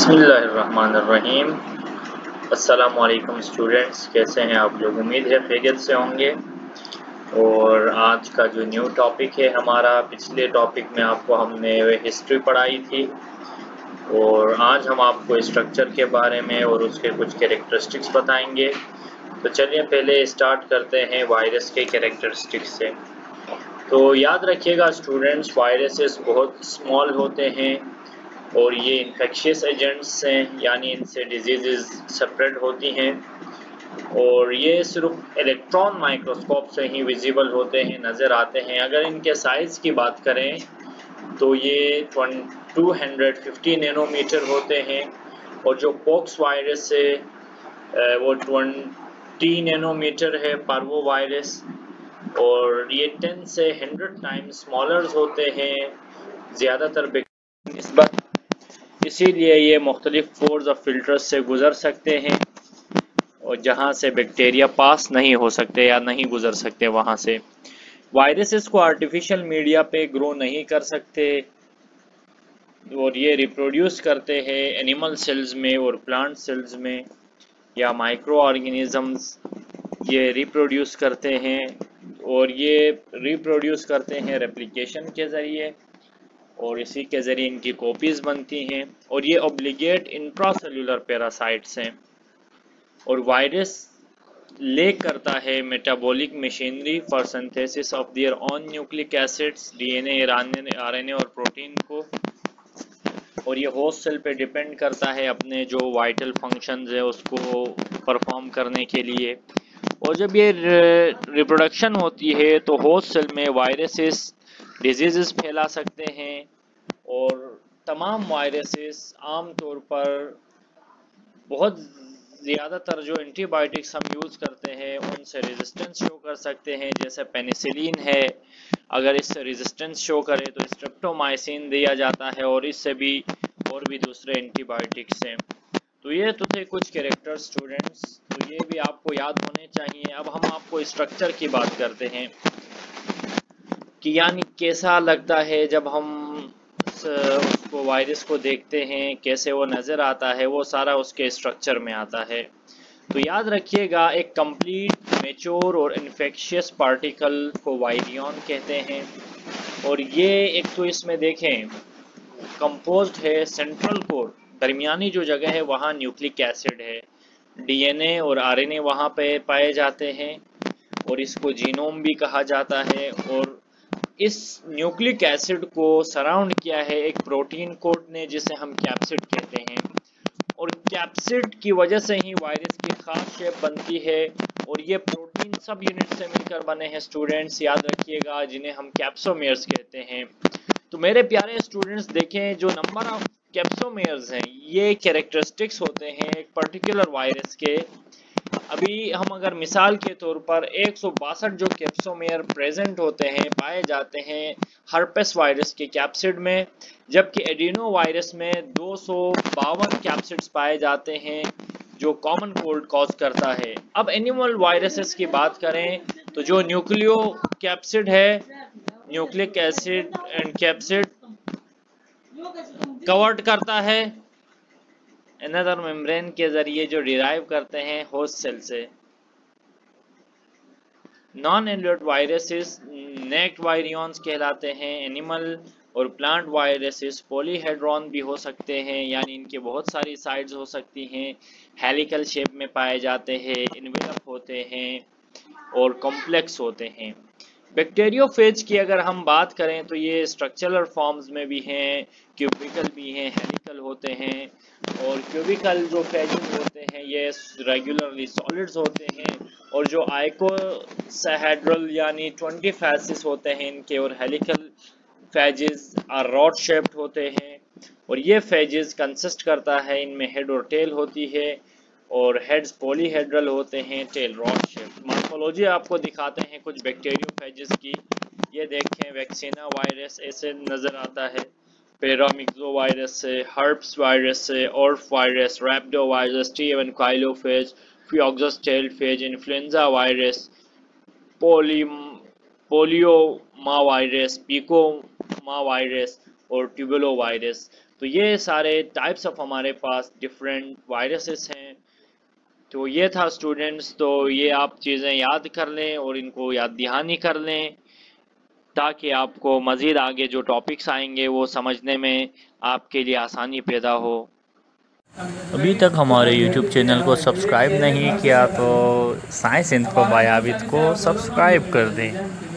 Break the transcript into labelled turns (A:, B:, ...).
A: बिस्मिल्लाहिर्रहमानिर्रहीम। अस्सलामुअलैकुम स्टूडेंट्स, कैसे हैं आप लोग? उम्मीद है खैरियत से होंगे। और आज का जो न्यू टॉपिक है हमारा, पिछले टॉपिक में आपको हमने हिस्ट्री पढ़ाई थी और आज हम आपको स्ट्रक्चर के बारे में और उसके कुछ कैरेक्टरिस्टिक्स बताएंगे। तो चलिए पहले स्टार्ट करते हैं वायरस के कैरेक्टरिस्टिक्स से। तो याद रखिएगा स्टूडेंट्स, वायरसेस बहुत स्मॉल होते हैं और ये इन्फेक्शियस एजेंट्स हैं, यानी इनसे डिजीज़ स्प्रेड होती हैं और ये सिर्फ इलेक्ट्रॉन माइक्रोस्कोप से ही विजिबल होते हैं, नज़र आते हैं। अगर इनके साइज़ की बात करें तो ये 250 नैनोमीटर होते हैं और जो पॉक्स वायरस है वो 20 नैनोमीटर है पार्वो वायरस, और ये 10 से 100 टाइम्स स्मॉलर होते हैं ज़्यादातर निस्बत। इसीलिए ये मुख्तलिफ पोर्स और फिल्टर्स से गुज़र सकते हैं और जहाँ से बैक्टीरिया पास नहीं हो सकते या नहीं गुज़र सकते वहाँ से। वायरसेस को आर्टिफिशियल मीडिया पे ग्रो नहीं कर सकते और ये रिप्रोड्यूस करते हैं एनिमल सेल्स में और प्लांट सेल्स में, या माइक्रो ऑर्गेनिजम्स ये रिप्रोड्यूस करते हैं और ये रिप्रोड्यूस करते हैं रेप्लिकेशन के ज़रिए और इसी के ज़रिए इनकी कॉपीज़ बनती हैं और ये ऑब्लिगेट इंट्रासेल्युलर पैरासाइट्स हैं। और वायरस लेक करता है metabolic machinery for synthesis of their own nucleic acids, DNA, RNA और प्रोटीन को, और ये होस्ट सेल पे डिपेंड करता है अपने जो वाइटल फंक्शंस है उसको परफॉर्म करने के लिए। और जब ये रिप्रोडक्शन होती है तो होस्ट सेल में वायरसेस डिजीज़ फैला सकते हैं और तमाम वायरसेस आमतौर पर बहुत ज़्यादातर जो एंटीबायोटिक्स हम यूज़ करते हैं उनसे रेजिस्टेंस शो कर सकते हैं। जैसे पेनिसिलिन है, अगर इससे रेजिस्टेंस शो करे तो स्ट्रेप्टोमाइसिन दिया जाता है और इससे भी और भी दूसरे एंटीबायोटिक्स हैं। तो ये तो थे कुछ कैरेक्टर स्टूडेंट्स, तो ये भी आपको याद होने चाहिए। अब हम आपको स्ट्रक्चर की बात करते हैं कि यानी कैसा लगता है जब हम उसको वायरस को देखते हैं, कैसे वो नज़र आता है, वो सारा उसके स्ट्रक्चर में आता है। तो याद रखिएगा, एक कंप्लीट मैच्योर और इन्फेक्शियस पार्टिकल को वायरियन कहते हैं और ये एक तो इसमें देखें कंपोज्ड है सेंट्रल कोर, दरमियानी जो जगह है वहाँ न्यूक्लिक एसिड है, डीएनए और आरएनए वहाँ पे पाए जाते हैं और इसको जीनोम भी कहा जाता है। और इस न्यूक्लिक एसिड को सराउंड किया है एक प्रोटीन कोट ने जिसे हम कैप्सिड कहते हैं, और कैप्सिड की वजह से ही वायरस की खास शेप बनती है और ये प्रोटीन सब यूनिट से मिलकर बने हैं स्टूडेंट्स, याद रखिएगा, जिन्हें हम कैप्सोमेयर्स कहते हैं। तो मेरे प्यारे स्टूडेंट्स देखें, जो नंबर ऑफ कैप्सोमेयर्स हैं ये कैरेक्टरिस्टिक्स होते हैं एक पर्टिकुलर वायरस के। अभी हम अगर मिसाल के तौर पर 162 जो कैप्सोमेयर प्रेजेंट होते हैं पाए जाते हैं हर्पेस वायरस के कैप्सिड में, जबकि एडिनो वायरस में 252 कैप्सिड्स पाए जाते हैं जो कॉमन कोल्ड कॉज करता है। अब एनिमल वायरसेस की बात करें तो जो न्यूक्लियो कैप्सिड है, nucleic acid and capsid covered करता है एनादर मेम्ब्रेन के जरिए जो डिराइव करते हैं होस्ट सेल से। नॉन एन्युलेट वायरसेस नेक्ड वायरियंस कहलाते हैं। एनिमल और प्लांट वायरसेस पॉलीहेड्रॉन भी हो सकते हैं, यानी इनके बहुत सारी साइड्स हो सकती हैं, हेलिकल शेप में पाए जाते हैं, इन्वेलप होते हैं और कॉम्प्लेक्स होते हैं। बैक्टीरियोफेज की अगर हम बात करें तो ये स्ट्रक्चरल फॉर्म्स में भी हैं, क्यूबिकल भी हैं, हेलिकल होते हैं, और क्यूबिकल जो फेजेस होते हैं ये रेगुलरली सॉलिड्स होते हैं, और जो आइकोसाहेड्रल यानी 20 फेसिस होते हैं इनके, और helical phases are rod shaped होते हैं और ये फेजेस कंसिस्ट करता है, इनमें हेड और टेल होती है और हेड्स पॉलीहेड्रल होते हैं, टेल रॉड शेप। मॉर्फोलॉजी आपको दिखाते हैं कुछ बैक्टीरियोफेजेस की। ये देखें, वैक्सीना वायरस ऐसे नज़र आता है, पैरामिक्सो वायरस से, हर्प्स वायरस से, orf virus, rhabdo virus, T एवेनकाइलोफेज, फियोक्सस tail phage, influenza virus, polyoma virus, picorna virus और ट्यूबुलो वायरस। तो ये सारे टाइप्स ऑफ हमारे पास डिफरेंट वायरसेस हैं। तो ये था स्टूडेंट्स, तो ये आप चीज़ें याद कर लें और इनको याद दहानी कर लें ताकि आपको मज़ीद आगे जो टॉपिक्स आएंगे वो समझने में आपके लिए आसानी पैदा हो।
B: अभी तक हमारे YouTube चैनल को सब्सक्राइब नहीं किया तो साइंस इन्फो बाय आबिद को सब्सक्राइब कर दें।